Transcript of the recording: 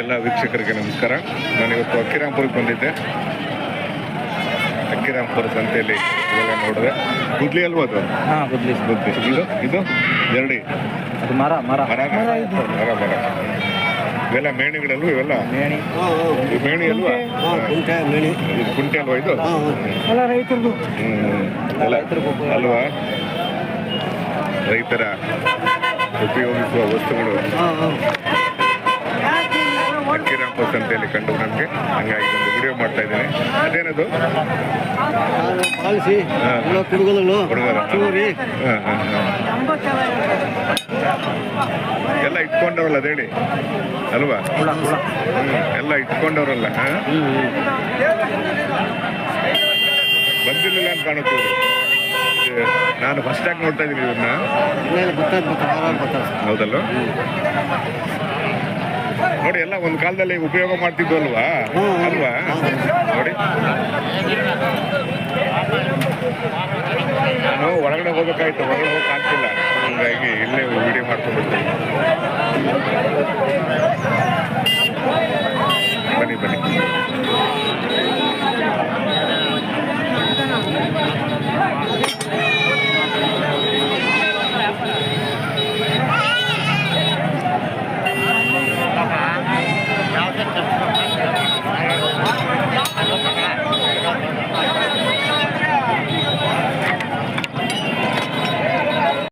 ಎಲ್ಲ ವೀಕ್ಷಕರಿಗೆ ನಮಸ್ಕಾರ. ನಾನಿವತ್ತು ಅಕ್ಕಿರಾಂಪುರಕ್ಕೆ ಬಂದಿದ್ದೆ. ಅಕ್ಕಿರಾಂಪುರ ಸಂತೆಯಲ್ಲಿ ಇವೆಲ್ಲ ನೋಡಿದೆ. ಗುದ್ಲಿ ಅಲ್ವಾ ಅದು? ಗುದ್ಲಿ. ಇದು ಜರಡಿ, ಅದು ಮರ ಮರ ಮರ ಮರ ಮರ ಇವೆಲ್ಲ ಮೇಣಿಗಳಲ್ವ? ಇವೆಲ್ಲ ಮೇಣಿ ಅಲ್ವಾ? ಇದು ಕುಂಟೆ ಅಲ್ವಾ? ಇದು ರೈತರದು ಅಲ್ವಾ? ರೈತರ ಉಪಯೋಗಿಸುವ ವಸ್ತುಗಳು ಅಕ್ಕಿರಾಂಪುರ ಸಂತೆಯಲ್ಲಿ ಕಂಡು ನನಗೆ. ಹಂಗಾಗಿ ಒಂದು ವಿಡಿಯೋ ಮಾಡ್ತಾ ಇದ್ದೀನಿ. ಅದೇನದು? ಎಲ್ಲ ಇಟ್ಕೊಂಡವ್ರಲ್ಲ ಅದೇಳಿ ಅಲ್ವಾ? ಎಲ್ಲ ಇಟ್ಕೊಂಡವ್ರಲ್ಲ. ಬಂದಿರಲಿಲ್ಲ ಅಂತ ಕಾಣುತ್ತೆ. ನಾನು ಫಸ್ಟ್ ಆಗಿ ನೋಡ್ತಾ ಇದ್ದೀನಿ ಇದನ್ನ. ಹೌದಲ್ವ? ನೋಡಿ, ಎಲ್ಲ ಒಂದು ಕಾಲದಲ್ಲಿ ಉಪಯೋಗ ಮಾಡ್ತಿದ್ವು ಅಲ್ವಾ? ಅಲ್ವಾ? ನೋಡಿ, ನಾನು ಒಳಗಡೆ ಹೋಗ್ಬೇಕಾಯ್ತು, ಹೊರಗಡೆ ಹೋಗಕ್ಕೆ ಆಗ್ತಿಲ್ಲ. ಹೀಗಾಗಿ ಇಲ್ಲೇ ವಿಡಿಯೋ ಮಾಡ್ಕೊಂಡ್ಬಿಡ್ತೀನಿ. ಬನ್ನಿ ಬನ್ನಿ.